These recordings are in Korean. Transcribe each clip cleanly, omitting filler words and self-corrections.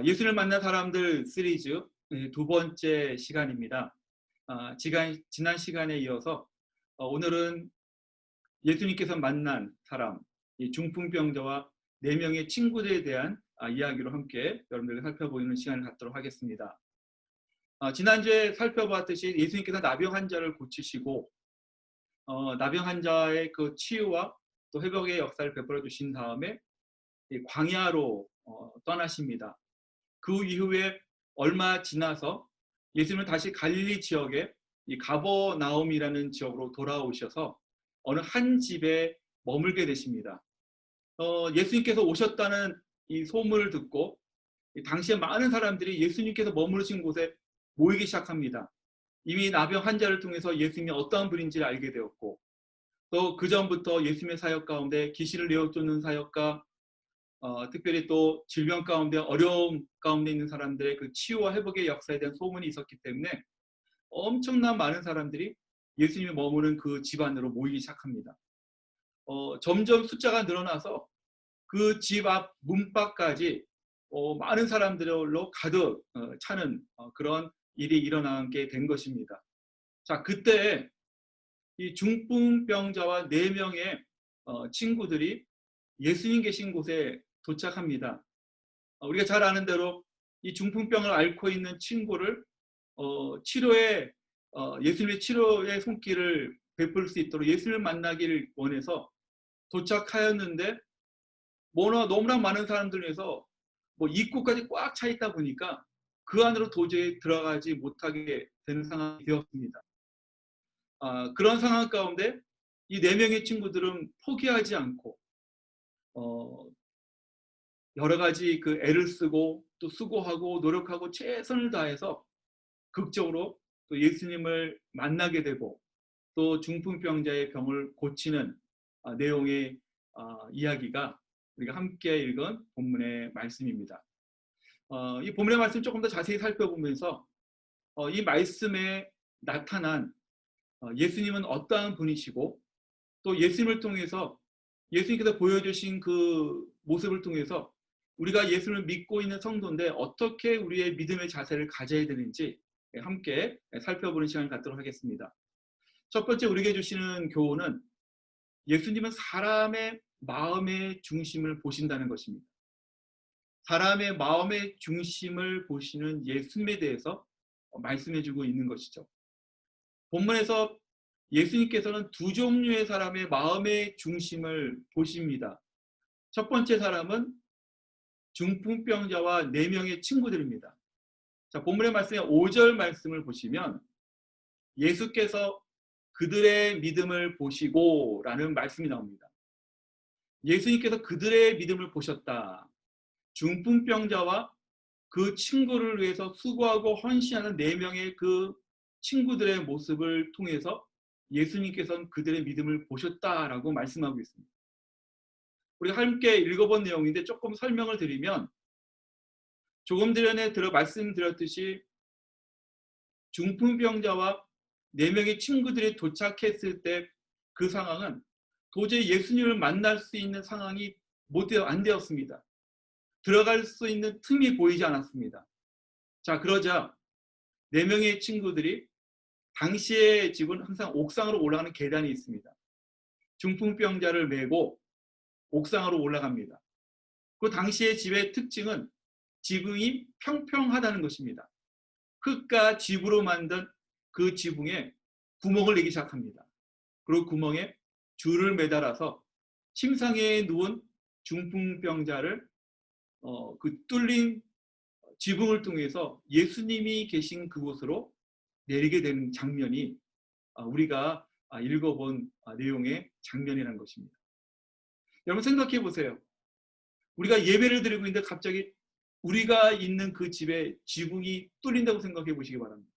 예수를 만난 사람들 시리즈 두 번째 시간입니다. 지난 시간에 이어서 오늘은 예수님께서 만난 사람, 이 중풍병자와 네 명의 친구들에 대한 이야기로 함께 여러분들과 살펴보는 시간을 갖도록 하겠습니다. 지난주에 살펴봤듯이 예수님께서 나병 환자를 고치시고 나병 환자의 그 치유와 또 회복의 역사를 베풀어 주신 다음에 광야로 떠나십니다. 그 이후에 얼마 지나서 예수님은 다시 갈릴리 지역에 이 가버나움이라는 지역으로 돌아오셔서 어느 한 집에 머물게 되십니다. 예수님께서 오셨다는 이 소문을 듣고 당시에 많은 사람들이 예수님께서 머무르신 곳에 모이기 시작합니다. 이미 나병 환자를 통해서 예수님이 어떠한 분인지를 알게 되었고, 또 그 전부터 예수님의 사역 가운데 귀신을 내어쫓는 사역과 특별히 또 질병 가운데 어려움 가운데 있는 사람들의 그 치유와 회복의 역사에 대한 소문이 있었기 때문에 엄청난 많은 사람들이 예수님이 머무는 그 집 안으로 모이기 시작합니다. 점점 숫자가 늘어나서 그 집 앞 문밖까지 많은 사람들로 가득 차는 그런 일이 일어나게 된 것입니다. 자, 그때 이 중풍병자와 4명의 친구들이 예수님 계신 곳에 도착합니다. 우리가 잘 아는 대로 이 중풍병을 앓고 있는 친구를 치료에 예수님의 치료의 손길을 베풀 수 있도록 예수님을 만나기를 원해서 도착하였는데 너무나 많은 사람들 중에서 입구까지 꽉 차 있다 보니까 그 안으로 도저히 들어가지 못하게 되는 상황이 되었습니다. 그런 상황 가운데 이 4명의 친구들은 포기하지 않고 여러 가지 그 애를 쓰고 또 수고하고 노력하고 최선을 다해서 극적으로 또 예수님을 만나게 되고 또 중풍병자의 병을 고치는 내용의 이야기가 우리가 함께 읽은 본문의 말씀입니다. 이 본문의 말씀 조금 더 자세히 살펴보면서 이 말씀에 나타난 예수님은 어떠한 분이시고 또 예수님을 통해서 예수님께서 보여주신 그 모습을 통해서 우리가 예수를 믿고 있는 성도인데 어떻게 우리의 믿음의 자세를 가져야 되는지 함께 살펴보는 시간을 갖도록 하겠습니다. 첫 번째 우리에게 주시는 교훈은 예수님은 사람의 마음의 중심을 보신다는 것입니다. 사람의 마음의 중심을 보시는 예수님에 대해서 말씀해주고 있는 것이죠. 본문에서 예수님께서는 두 종류의 사람의 마음의 중심을 보십니다. 첫 번째 사람은 중풍병자와 4명의 친구들입니다. 자, 본문의 말씀에 5절 말씀을 보시면 예수께서 그들의 믿음을 보시고 라는 말씀이 나옵니다. 예수님께서 그들의 믿음을 보셨다. 중풍병자와 그 친구를 위해서 수고하고 헌신하는 4명의 그 친구들의 모습을 통해서 예수님께서는 그들의 믿음을 보셨다라고 말씀하고 있습니다. 우리가 함께 읽어본 내용인데 조금 설명을 드리면 조금 전에 말씀드렸듯이 중풍병자와 4명의 친구들이 도착했을 때 그 상황은 도저히 예수님을 만날 수 있는 상황이 안 되었습니다. 들어갈 수 있는 틈이 보이지 않았습니다. 자, 그러자 4명의 친구들이 당시의 집은 항상 옥상으로 올라가는 계단이 있습니다. 중풍병자를 메고 옥상으로 올라갑니다. 그 당시의 집의 특징은 지붕이 평평하다는 것입니다. 흙과 집으로 만든 그 지붕에 구멍을 내기 시작합니다. 그리고 구멍에 줄을 매달아서 침상에 누운 중풍병자를 그 뚫린 지붕을 통해서 예수님이 계신 그곳으로 내리게 되는 장면이 우리가 읽어본 내용의 장면이라는 것입니다. 여러분 생각해 보세요. 우리가 예배를 드리고 있는데 갑자기 우리가 있는 그 집에 지붕이 뚫린다고 생각해 보시기 바랍니다.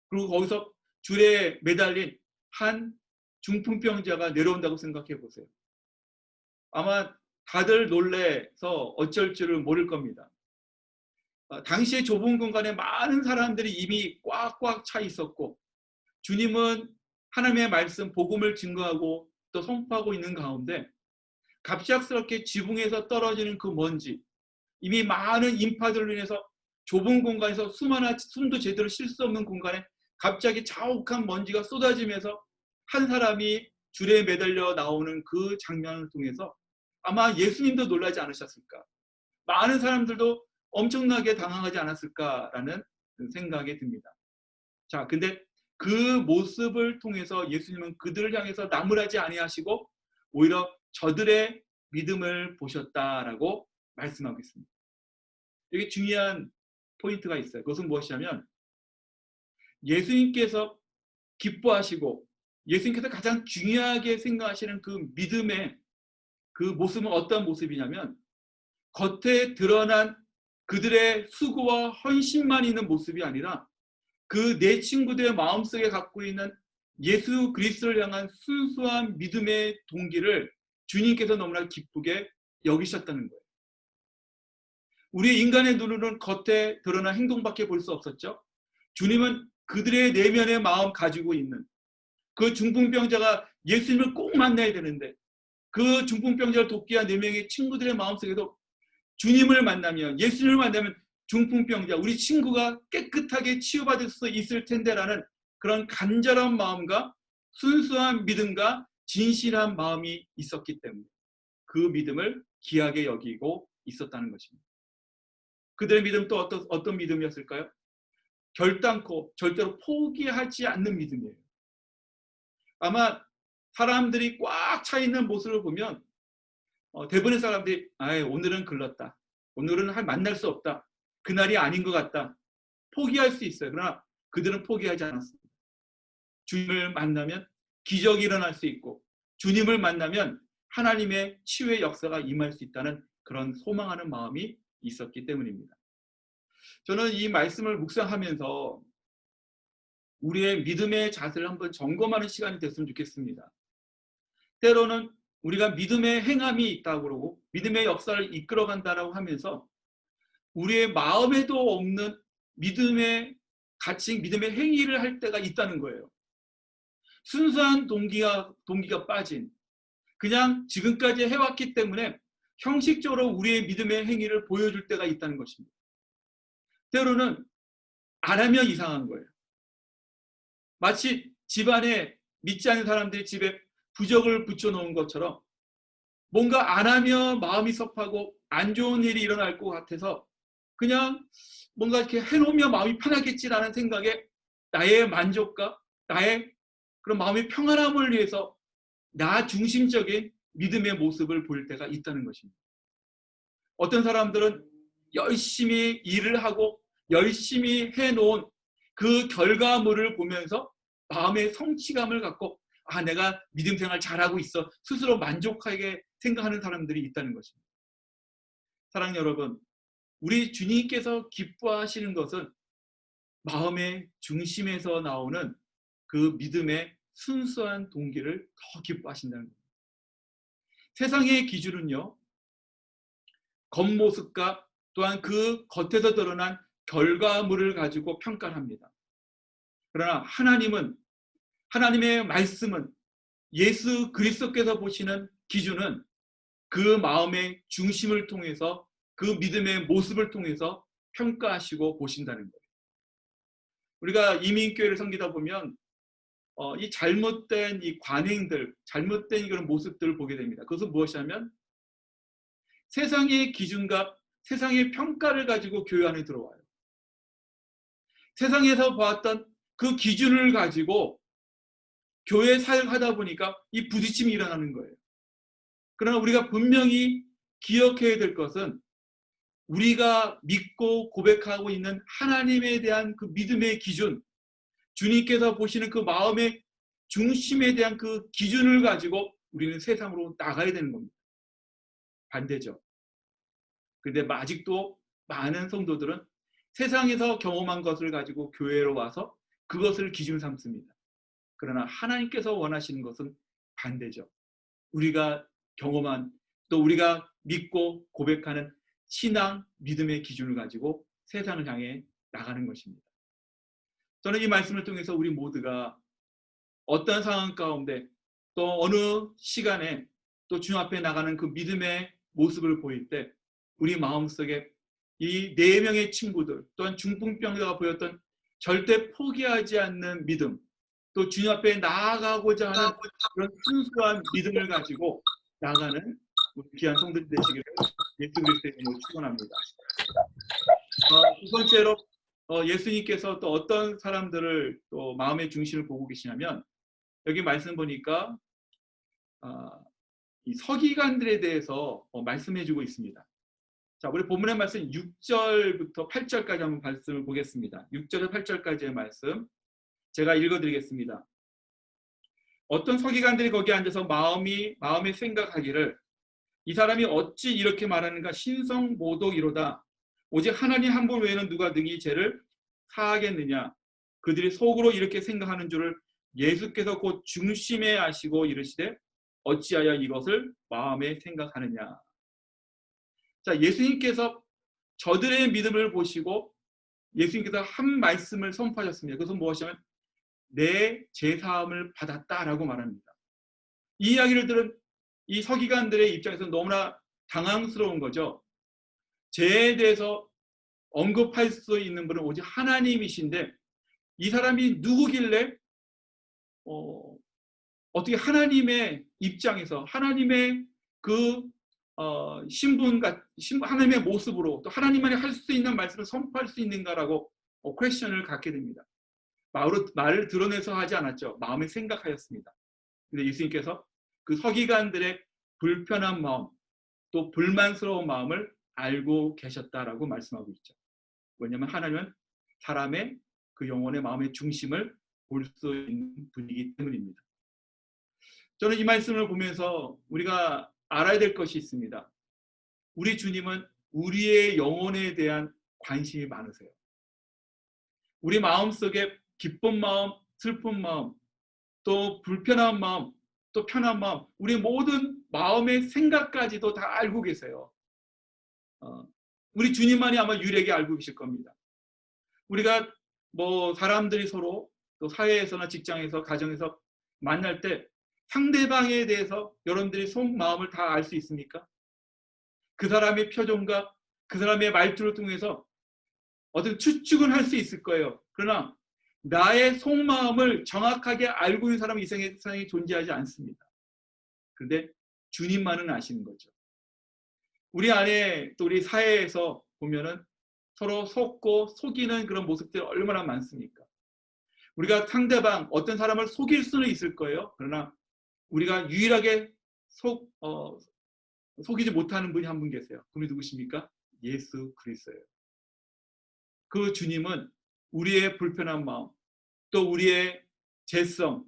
그리고 거기서 줄에 매달린 한 중풍병자가 내려온다고 생각해 보세요. 아마 다들 놀래서 어쩔 줄을 모를 겁니다. 당시의 좁은 공간에 많은 사람들이 이미 꽉꽉 차 있었고 주님은 하나님의 말씀, 복음을 증거하고 또 선포하고 있는 가운데 갑작스럽게 지붕에서 떨어지는 그 먼지, 이미 많은 인파들로 인해서 좁은 공간에서 숨도 제대로 쉴 수 없는 공간에 갑자기 자욱한 먼지가 쏟아지면서 한 사람이 줄에 매달려 나오는 그 장면을 통해서 아마 예수님도 놀라지 않으셨을까? 많은 사람들도 엄청나게 당황하지 않았을까라는 생각이 듭니다. 자, 근데 그 모습을 통해서 예수님은 그들을 향해서 나무라지 아니하시고 오히려 저들의 믿음을 보셨다라고 말씀하고 있습니다. 여기 중요한 포인트가 있어요. 그것은 무엇이냐면 예수님께서 기뻐하시고 예수님께서 가장 중요하게 생각하시는 그 믿음의 그 모습은 어떤 모습이냐면 겉에 드러난 그들의 수고와 헌신만 있는 모습이 아니라 그 내 친구들의 마음속에 갖고 있는 예수 그리스도를 향한 순수한 믿음의 동기를 주님께서 너무나 기쁘게 여기셨다는 거예요. 우리 인간의 눈으로는 겉에 드러난 행동밖에 볼 수 없었죠. 주님은 그들의 내면의 마음 가지고 있는 그 중풍병자가 예수님을 꼭 만나야 되는데 그 중풍병자를 돕기 위한 4명의 친구들의 마음속에도 주님을 만나면 예수님을 만나면 중풍병자 우리 친구가 깨끗하게 치유받을 수 있을 텐데라는 그런 간절한 마음과 순수한 믿음과 진실한 마음이 있었기 때문에 그 믿음을 귀하게 여기고 있었다는 것입니다. 그들의 믿음 또 어떤 믿음이었을까요? 결단코 절대로 포기하지 않는 믿음이에요. 아마 사람들이 꽉 차 있는 모습을 보면 대부분의 사람들이 오늘은 글렀다. 오늘은 만날 수 없다. 그날이 아닌 것 같다. 포기할 수 있어요. 그러나 그들은 포기하지 않았습니다. 주님을 만나면 기적이 일어날 수 있고 주님을 만나면 하나님의 치유의 역사가 임할 수 있다는 그런 소망하는 마음이 있었기 때문입니다. 저는 이 말씀을 묵상하면서 우리의 믿음의 자세를 한번 점검하는 시간이 됐으면 좋겠습니다. 때로는 우리가 믿음의 행함이 있다고 그러고 믿음의 역사를 이끌어간다라고 하면서 우리의 마음에도 없는 믿음의 가치, 믿음의 행위를 할 때가 있다는 거예요. 순수한 동기가 빠진 그냥 지금까지 해왔기 때문에 형식적으로 우리의 믿음의 행위를 보여줄 때가 있다는 것입니다. 때로는 안 하면 이상한 거예요. 마치 집안에 믿지 않는 사람들이 집에 부적을 붙여놓은 것처럼 뭔가 안 하면 마음이 섭하고 안 좋은 일이 일어날 것 같아서 그냥 뭔가 이렇게 해놓으면 마음이 편하겠지라는 생각에 나의 만족과 나의 그런 마음의 평안함을 위해서 나 중심적인 믿음의 모습을 보일 때가 있다는 것입니다. 어떤 사람들은 열심히 일을 하고 열심히 해놓은 그 결과물을 보면서 마음의 성취감을 갖고 내가 믿음 생활 잘하고 있어 스스로 만족하게 생각하는 사람들이 있다는 것입니다. 사랑하는 여러분, 우리 주님께서 기뻐하시는 것은 마음의 중심에서 나오는 그 믿음의 순수한 동기를 더 기뻐하신다는 겁니다. 세상의 기준은요, 겉모습과 또한 그 겉에서 드러난 결과물을 가지고 평가를 합니다. 그러나 하나님의 말씀은 예수 그리스도께서 보시는 기준은 그 마음의 중심을 통해서 그 믿음의 모습을 통해서 평가하시고 보신다는 거예요. 우리가 이민교회를 섬기다 보면 이 잘못된 이 관행들, 잘못된 그런 모습들을 보게 됩니다. 그것은 무엇이냐면 세상의 기준과 세상의 평가를 가지고 교회 안에 들어와요. 세상에서 보았던 그 기준을 가지고 교회 사역하다 보니까 이 부딪힘이 일어나는 거예요. 그러나 우리가 분명히 기억해야 될 것은 우리가 믿고 고백하고 있는 하나님에 대한 그 믿음의 기준, 주님께서 보시는 그 마음의 중심에 대한 그 기준을 가지고 우리는 세상으로 나가야 되는 겁니다. 반대죠. 그런데 아직도 많은 성도들은 세상에서 경험한 것을 가지고 교회로 와서 그것을 기준 삼습니다. 그러나 하나님께서 원하시는 것은 반대죠. 우리가 경험한 또 우리가 믿고 고백하는 신앙, 믿음의 기준을 가지고 세상을 향해 나가는 것입니다. 저는 이 말씀을 통해서 우리 모두가 어떤 상황 가운데 또 어느 시간에 또 주님 앞에 나가는 그 믿음의 모습을 보일 때 우리 마음속에 이 4명의 친구들 또한 중풍병자가 보였던 절대 포기하지 않는 믿음, 또 주님 앞에 나아가고자 하는 그런 순수한 믿음을 가지고 나아가는 우리 귀한 성도들 되시기를 예수 그리스도의 이름으로 축원합니다. 두 번째로 예수님께서 또 어떤 사람들을 또 마음의 중심을 보고 계시냐면 여기 말씀 보니까 이 서기관들에 대해서 말씀해주고 있습니다. 자, 우리 본문의 말씀 6절부터 8절까지 한번 말씀을 보겠습니다. 6절에서 8절까지의 말씀 제가 읽어드리겠습니다. 어떤 서기관들이 거기에 앉아서 마음에 생각하기를 이 사람이 어찌 이렇게 말하는가 신성모독이로다. 오직 하나님 한 분 외에는 누가 능히 죄를 사하겠느냐. 그들이 속으로 이렇게 생각하는 줄을 예수께서 곧 중심에 아시고 이르시되 어찌하여 이것을 마음에 생각하느냐. 자, 예수님께서 저들의 믿음을 보시고 예수님께서 한 말씀을 선포하셨습니다. 그것은 무엇이냐면 내 죄사함을 받았다라고 말합니다. 이 이야기를 들은 이 서기관들의 입장에서 너무나 당황스러운 거죠. 죄에 대해서 언급할 수 있는 분은 오직 하나님이신데 이 사람이 누구길래 어떻게 하나님의 입장에서 하나님의 그 하나님의 모습으로 또 하나님만이 할 수 있는 말씀을 선포할 수 있는가라고 퀘스천을 갖게 됩니다. 말을 드러내서 하지 않았죠. 마음에 생각하였습니다. 근데 예수님께서 그 서기관들의 불편한 마음 또 불만스러운 마음을 알고 계셨다라고 말씀하고 있죠. 왜냐하면 하나님은 사람의 그 영혼의 마음의 중심을 볼 수 있는 분이기 때문입니다. 저는 이 말씀을 보면서 우리가 알아야 될 것이 있습니다. 우리 주님은 우리의 영혼에 대한 관심이 많으세요. 우리 마음속에 기쁜 마음, 슬픈 마음, 또 불편한 마음, 또 편한 마음, 우리 모든 마음의 생각까지도 다 알고 계세요. 우리 주님만이 아마 유일하게 알고 계실 겁니다. 우리가 사람들이 서로 또 사회에서나 직장에서 가정에서 만날 때 상대방에 대해서 여러분들이 속마음을 다 알 수 있습니까? 그 사람의 표정과 그 사람의 말투를 통해서 어떤 추측은 할 수 있을 거예요. 그러나 나의 속마음을 정확하게 알고 있는 사람은 이 세상에 존재하지 않습니다. 그런데 주님만은 아시는 거죠. 우리 안에 또 우리 사회에서 보면은 서로 속고 속이는 그런 모습들이 얼마나 많습니까? 우리가 상대방 어떤 사람을 속일 수는 있을 거예요. 그러나 우리가 유일하게 속이지 못하는 분이 한 분 계세요. 그분이 누구십니까? 예수 그리스도예요. 그 주님은 우리의 불편한 마음, 또 우리의 죄성,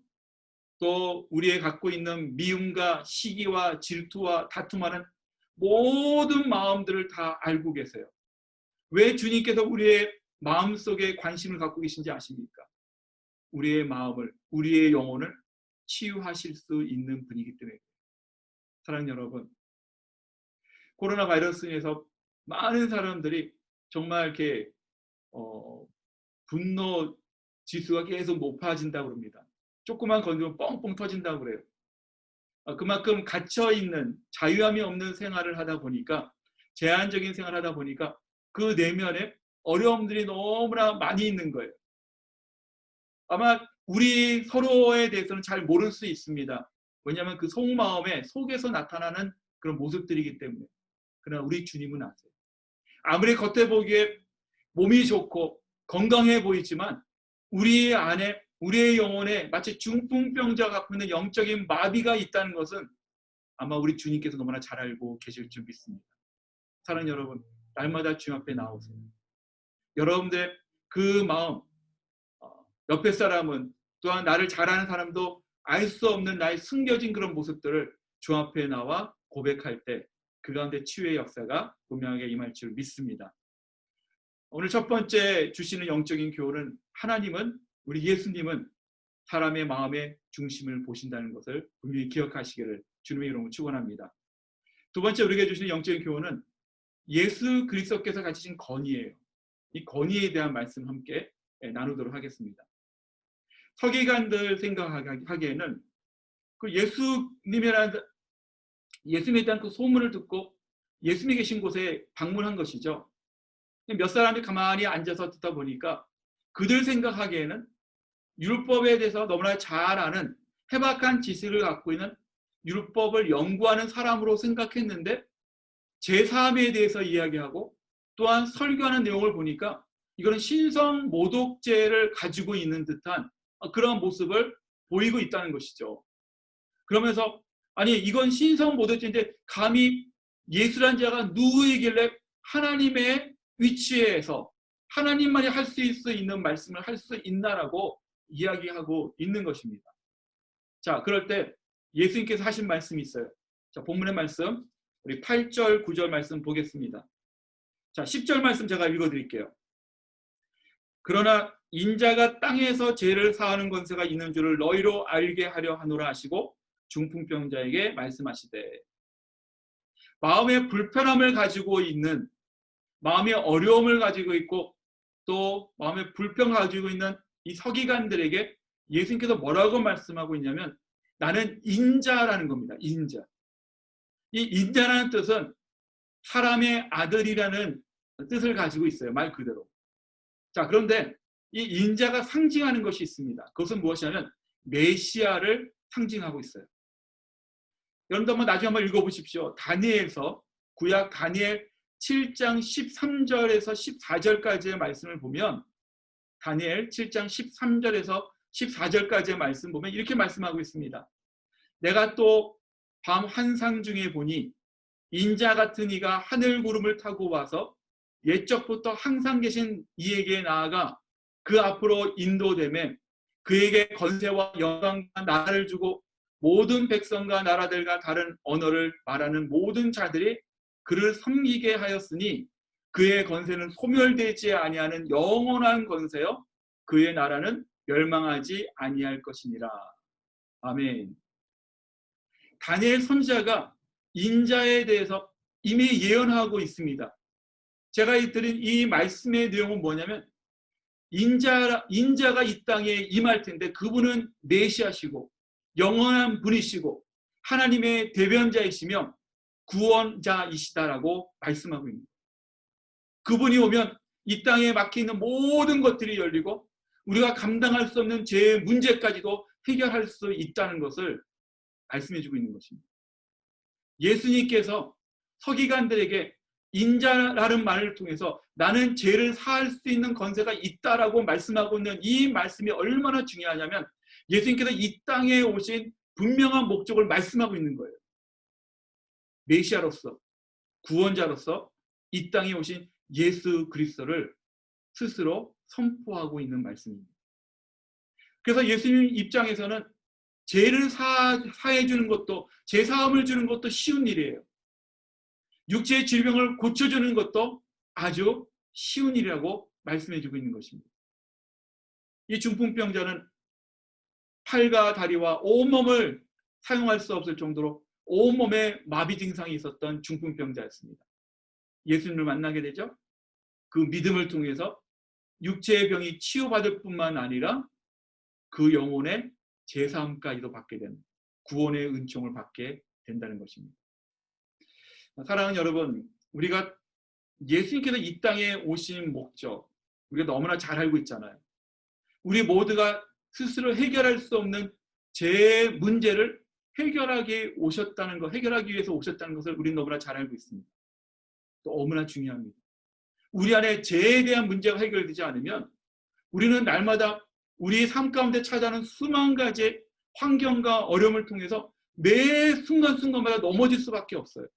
또 우리의 갖고 있는 미움과 시기와 질투와 다툼하는 모든 마음들을 다 알고 계세요. 왜 주님께서 우리의 마음속에 관심을 갖고 계신지 아십니까? 우리의 마음을, 우리의 영혼을 치유하실 수 있는 분이기 때문에. 사랑하는 여러분, 코로나 바이러스로 인해서 많은 사람들이 정말 이렇게 분노 지수가 계속 높아진다고 합니다. 조금만 건드리면 뻥뻥 터진다고 그래요. 그만큼 갇혀있는 자유함이 없는 생활을 하다 보니까 제한적인 생활을 하다 보니까 그 내면에 어려움들이 너무나 많이 있는 거예요. 아마 우리 서로에 대해서는 잘 모를 수 있습니다. 왜냐하면 그 속마음에 속에서 나타나는 그런 모습들이기 때문에. 그러나 우리 주님은 아세요. 아무리 겉에 보기에 몸이 좋고 건강해 보이지만 우리 안에 우리의 영혼에 마치 중풍병자가 갖고 있는 영적인 마비가 있다는 것은 아마 우리 주님께서 너무나 잘 알고 계실 줄 믿습니다. 사랑하는 여러분, 날마다 주님 앞에 나오세요. 여러분들의 그 마음, 옆에 사람은 또한 나를 잘 아는 사람도 알 수 없는 나의 숨겨진 그런 모습들을 주 앞에 나와 고백할 때 그 가운데 치유의 역사가 분명하게 임할 줄 믿습니다. 오늘 첫 번째 주시는 영적인 교훈은 하나님은, 우리 예수님은 사람의 마음의 중심을 보신다는 것을 분명히 기억하시기를 주님의 이름으로 축원합니다. 두 번째 우리에게 주시는 영적인 교훈은 예수 그리스도께서 가지신 권위예요. 이 권위에 대한 말씀 함께 나누도록 하겠습니다. 서기관들 생각하기에는 그 예수님에 대한 그 소문을 듣고 예수님이 계신 곳에 방문한 것이죠. 몇 사람이 가만히 앉아서 듣다 보니까 그들 생각하기에는 율법에 대해서 너무나 잘 아는 해박한 지식을 갖고 있는 율법을 연구하는 사람으로 생각했는데 제3에 대해서 이야기하고 또한 설교하는 내용을 보니까 이거는 신성 모독죄를 가지고 있는 듯한 그런 모습을 보이고 있다는 것이죠. 그러면서 아니 이건 신성 모독죄인데 감히 예수란 자가 누구이길래 하나님의 위치에서 하나님만이 할 수 있는 말씀을 할 수 있나라고 이야기하고 있는 것입니다. 자, 그럴 때 예수님께서 하신 말씀이 있어요. 자, 본문의 말씀 우리 8절 9절 말씀 보겠습니다. 자, 10절 말씀 제가 읽어드릴게요. 그러나 인자가 땅에서 죄를 사하는 권세가 있는 줄을 너희로 알게 하려 하노라 하시고 중풍병자에게 말씀하시되, 마음의 불편함을 가지고 있는, 마음의 어려움을 가지고 있고 또 마음의 불평을 가지고 있는 이 서기관들에게 예수님께서 뭐라고 말씀하고 있냐면 나는 인자라는 겁니다. 인자. 이 인자라는 뜻은 사람의 아들이라는 뜻을 가지고 있어요. 말 그대로. 자, 그런데 이 인자가 상징하는 것이 있습니다. 그것은 무엇이냐면 메시아를 상징하고 있어요. 여러분도 한번 나중에 한번 읽어보십시오. 다니엘서, 구약 다니엘 7장 13절에서 14절까지의 말씀을 보면, 다니엘 7장 13절에서 14절까지의 말씀 보면 이렇게 말씀하고 있습니다. 내가 또 밤 환상 중에 보니 인자 같은 이가 하늘 구름을 타고 와서 옛적부터 항상 계신 이에게 나아가 그 앞으로 인도되매 그에게 건세와 영광과 나라를 주고 모든 백성과 나라들과 다른 언어를 말하는 모든 자들이 그를 섬기게 하였으니 그의 건세는 소멸되지 아니하는 영원한 건세요 그의 나라는 멸망하지 아니할 것이니라. 아멘. 다니엘 선지자가 인자에 대해서 이미 예언하고 있습니다. 제가 드린 이 말씀의 내용은 뭐냐면 인자가 이 땅에 임할 텐데 그분은 메시아시고 영원한 분이시고 하나님의 대변자이시며 구원자이시다라고 말씀하고 있습니다. 그분이 오면 이 땅에 막혀있는 모든 것들이 열리고 우리가 감당할 수 없는 죄의 문제까지도 해결할 수 있다는 것을 말씀해주고 있는 것입니다. 예수님께서 서기관들에게 인자라는 말을 통해서 나는 죄를 사할 수 있는 권세가 있다라고 말씀하고 있는 이 말씀이 얼마나 중요하냐면 예수님께서 이 땅에 오신 분명한 목적을 말씀하고 있는 거예요. 메시아로서, 구원자로서 이 땅에 오신 예수 그리스도를 스스로 선포하고 있는 말씀입니다. 그래서 예수님 입장에서는 죄를 사해 주는 것도, 죄 사함을 주는 것도 쉬운 일이에요. 육체의 질병을 고쳐주는 것도 아주 쉬운 일이라고 말씀해주고 있는 것입니다. 이 중풍병자는 팔과 다리와 온몸을 사용할 수 없을 정도로 온몸에 마비 증상이 있었던 중풍병자였습니다. 예수님을 만나게 되죠. 그 믿음을 통해서 육체의 병이 치유받을 뿐만 아니라 그 영혼의 제사함까지도 받게 되는 구원의 은총을 받게 된다는 것입니다. 사랑하는 여러분, 우리가 예수님께서 이 땅에 오신 목적 우리가 너무나 잘 알고 있잖아요. 우리 모두가 스스로 해결할 수 없는 죄의 문제를 해결하기 위해서 오셨다는 것을 우리는 너무나 잘 알고 있습니다. 또 너무나 중요합니다. 우리 안에 죄에 대한 문제가 해결되지 않으면 우리는 날마다 우리의 삶 가운데 찾아오는 수만 가지 환경과 어려움을 통해서 매 순간순간마다 넘어질 수밖에 없어요.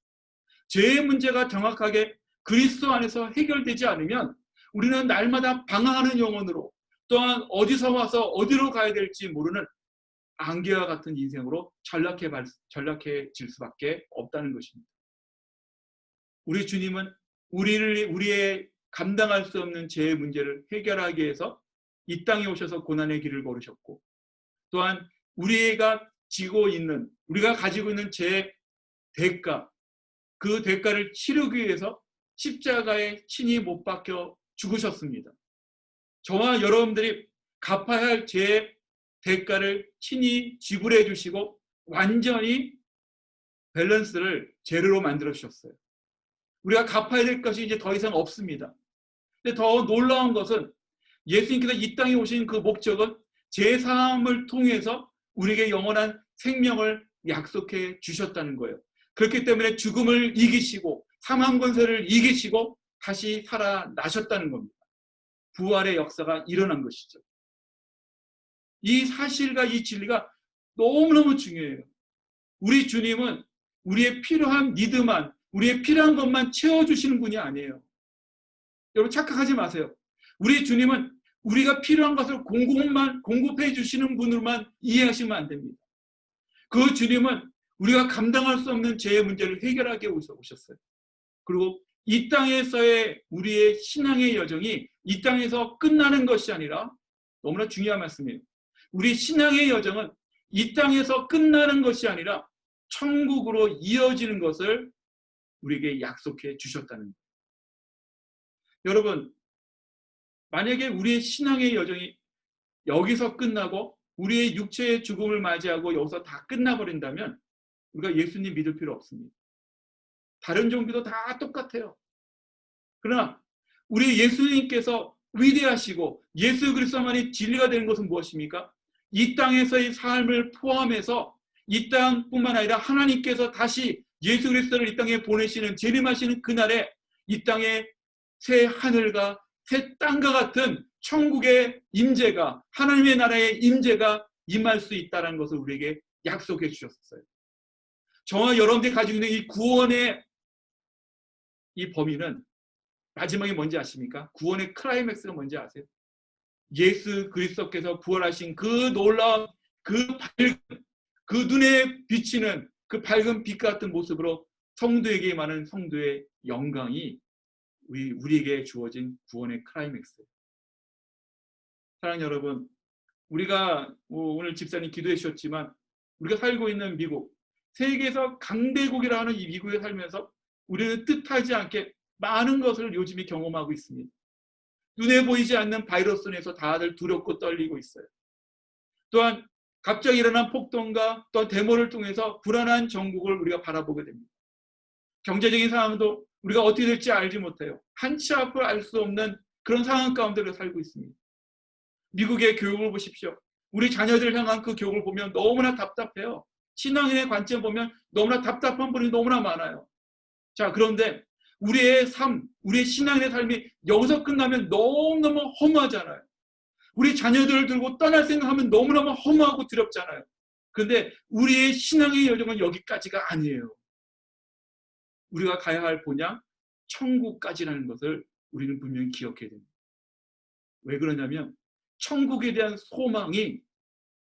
죄의 문제가 정확하게 그리스도 안에서 해결되지 않으면 우리는 날마다 방황하는 영혼으로 또한 어디서 와서 어디로 가야 될지 모르는 안개와 같은 인생으로 전락해질 수밖에 없다는 것입니다. 우리 주님은 우리의 감당할 수 없는 죄의 문제를 해결하기 위해서 이 땅에 오셔서 고난의 길을 걸으셨고 또한 우리가 가지고 있는 죄의 대가, 그 대가를 치르기 위해서 십자가에 친히 못 박혀 죽으셨습니다. 저와 여러분들이 갚아야 할 죄의 대가를 친히 지불해 주시고 완전히 밸런스를 제로로 만들어 주셨어요. 우리가 갚아야 될 것이 이제 더 이상 없습니다. 근데 더 놀라운 것은 예수님께서 이 땅에 오신 그 목적은 제사함을 통해서 우리에게 영원한 생명을 약속해 주셨다는 거예요. 그렇기 때문에 죽음을 이기시고 사망 권세를 이기시고 다시 살아나셨다는 겁니다. 부활의 역사가 일어난 것이죠. 이 사실과 이 진리가 너무너무 중요해요. 우리 주님은 우리의 필요한 니드만, 우리의 필요한 것만 채워주시는 분이 아니에요. 여러분 착각하지 마세요. 우리 주님은 우리가 필요한 것을 공급해 주시는 분으로만 이해하시면 안 됩니다. 그 주님은 우리가 감당할 수 없는 죄의 문제를 해결하기 위해서 오셨어요. 그리고 이 땅에서의 우리의 신앙의 여정이 이 땅에서 끝나는 것이 아니라, 너무나 중요한 말씀이에요. 우리 신앙의 여정은 이 땅에서 끝나는 것이 아니라 천국으로 이어지는 것을 우리에게 약속해 주셨다는 거예요. 여러분, 만약에 우리의 신앙의 여정이 여기서 끝나고 우리의 육체의 죽음을 맞이하고 여기서 다 끝나버린다면 우리가 예수님 믿을 필요 없습니다. 다른 종교도 다 똑같아요. 그러나 우리 예수님께서 위대하시고 예수 그리스도만이 진리가 되는 것은 무엇입니까? 이 땅에서의 삶을 포함해서 이 땅뿐만 아니라 하나님께서 다시 예수 그리스도를 이 땅에 보내시는, 재림하시는 그날에 이 땅에 새 하늘과 새 땅과 같은 천국의 임재가, 하나님의 나라의 임재가 임할 수 있다는 것을 우리에게 약속해 주셨어요. 저와 여러분들이 가지고 있는 이 구원의 이 범위는 마지막에 뭔지 아십니까? 구원의 클라이맥스가 뭔지 아세요? 예수 그리스도께서 부활하신 그 놀라운 그 밝은, 그 눈에 비치는 그 밝은 빛 같은 모습으로 성도에게 임하는 성도의 영광이 우리에게 주어진 구원의 클라이맥스예요. 사랑하는 여러분, 우리가 오늘 집사님 기도해 주셨지만 우리가 살고 있는 미국, 세계에서 강대국이라 하는 이 미국에 살면서 우리는 뜻하지 않게 많은 것을 요즘에 경험하고 있습니다. 눈에 보이지 않는 바이러스 내에서 다들 두렵고 떨리고 있어요. 또한 갑자기 일어난 폭동과 또 데모를 통해서 불안한 전국을 우리가 바라보게 됩니다. 경제적인 상황도 우리가 어떻게 될지 알지 못해요. 한치 앞을 알 수 없는 그런 상황 가운데 우리가 살고 있습니다. 미국의 교육을 보십시오. 우리 자녀들을 향한 그 교육을 보면 너무나 답답해요. 신앙인의 관점 보면 너무나 답답한 분이 너무나 많아요. 자, 그런데 우리의 삶, 우리의 신앙의 삶이 여기서 끝나면 너무너무 허무하잖아요. 우리 자녀들을 들고 떠날 생각하면 너무너무 허무하고 두렵잖아요. 그런데 우리의 신앙의 여정은 여기까지가 아니에요. 우리가 가야 할 본향, 천국까지라는 것을 우리는 분명히 기억해야 됩니다. 왜 그러냐면 천국에 대한 소망이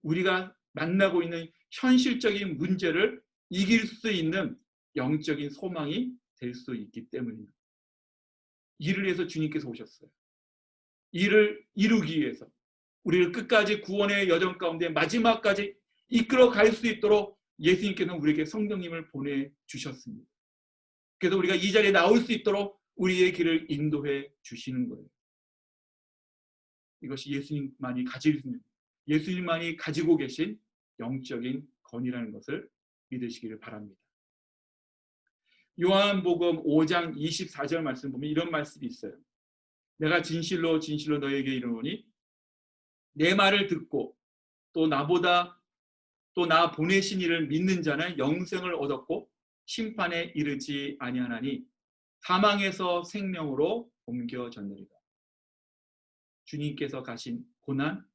우리가 만나고 있는 현실적인 문제를 이길 수 있는 영적인 소망이 될 수 있기 때문입니다. 이를 위해서 주님께서 오셨어요. 이를 이루기 위해서 우리를 끝까지 구원의 여정 가운데 마지막까지 이끌어 갈 수 있도록 예수님께서는 우리에게 성령님을 보내주셨습니다. 그래서 우리가 이 자리에 나올 수 있도록 우리의 길을 인도해 주시는 거예요. 이것이 예수님만이 가지고 계신 영적인 권위라는 것을 믿으시기를 바랍니다. 요한복음 5장 24절 말씀 보면 이런 말씀이 있어요. 내가 진실로 진실로 너에게 이르노니 내 말을 듣고 또 나 보내신 이를 믿는 자는 영생을 얻었고 심판에 이르지 아니하나니 사망에서 생명으로 옮겨졌느니라. 주님께서 가신 고난,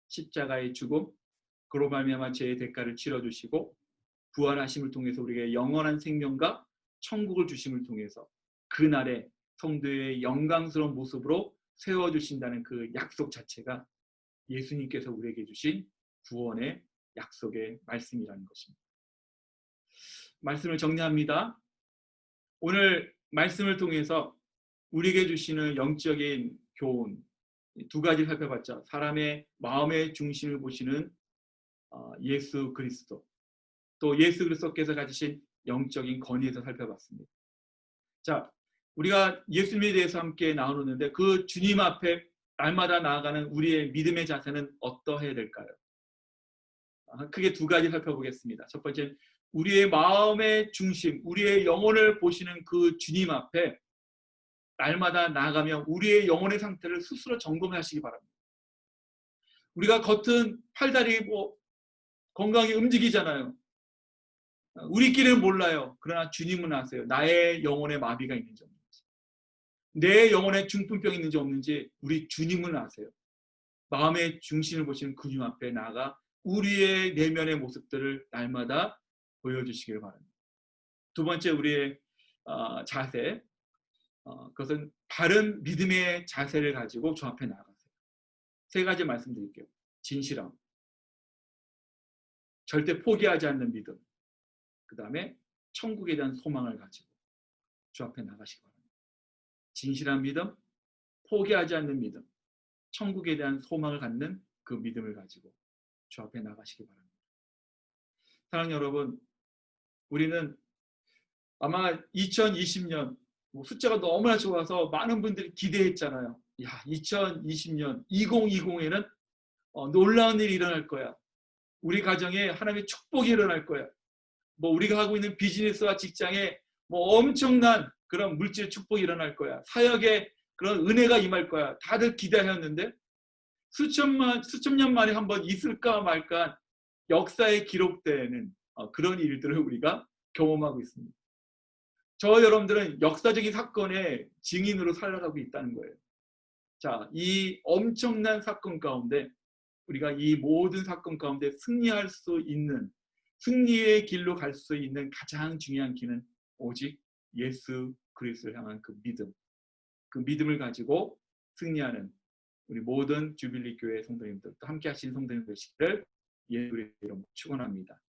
십자가의 죽음, 그로 말미암아 죄의 대가를 치러주시고 부활하심을 통해서 우리에게 영원한 생명과 천국을 주심을 통해서 그날의 성도의 영광스러운 모습으로 세워주신다는 그 약속 자체가 예수님께서 우리에게 주신 구원의 약속의 말씀이라는 것입니다. 말씀을 정리합니다. 오늘 말씀을 통해서 우리에게 주시는 영적인 교훈 두 가지 살펴봤죠. 사람의 마음의 중심을 보시는 예수 그리스도, 또 예수 그리스도께서 가지신 영적인 권위에서 살펴봤습니다. 자, 우리가 예수님에 대해서 함께 나누는데 그 주님 앞에 날마다 나아가는 우리의 믿음의 자세는 어떠해야 될까요? 크게 두 가지 살펴보겠습니다. 첫 번째는 우리의 마음의 중심, 우리의 영혼을 보시는 그 주님 앞에 날마다 나아가며 우리의 영혼의 상태를 스스로 점검하시기 바랍니다. 우리가 겉은 팔다리 건강하게 움직이잖아요. 우리끼리는 몰라요. 그러나 주님은 아세요. 나의 영혼에 마비가 있는지 없는지, 내 영혼에 중풍병이 있는지 없는지 우리 주님은 아세요. 마음의 중심을 보시는 그 주님 앞에 나아가 우리의 내면의 모습들을 날마다 보여주시길 바랍니다. 두 번째, 우리의 자세, 그것은 바른 믿음의 자세를 가지고 주 앞에 나아가세요. 세 가지 말씀드릴게요. 진실함, 절대 포기하지 않는 믿음, 그 다음에 천국에 대한 소망을 가지고 주 앞에 나가시기 바랍니다. 진실한 믿음, 포기하지 않는 믿음, 천국에 대한 소망을 갖는 그 믿음을 가지고 주 앞에 나가시기 바랍니다. 사랑하는 여러분, 우리는 아마 2020년 숫자가 너무나 좋아서 많은 분들이 기대했잖아요. 야, 2020년, 2020에는 놀라운 일이 일어날 거야. 우리 가정에 하나님의 축복이 일어날 거야. 우리가 하고 있는 비즈니스와 직장에 엄청난 그런 물질 축복이 일어날 거야. 사역에 그런 은혜가 임할 거야. 다들 기대하였는데 수천 년 만에 한번 있을까 말까 역사에 기록되는 그런 일들을 우리가 경험하고 있습니다. 저와 여러분들은 역사적인 사건의 증인으로 살아가고 있다는 거예요. 자, 이 엄청난 사건 가운데 우리가 이 모든 사건 가운데 승리할 수 있는, 승리의 길로 갈 수 있는 가장 중요한 길은 오직 예수 그리스도를 향한 그 믿음, 그 믿음을 가지고 승리하는 우리 모든 주빌리 교회 성도님들, 또 함께 하시는 성도님들 되시기를 예수 그리스도로 축원합니다.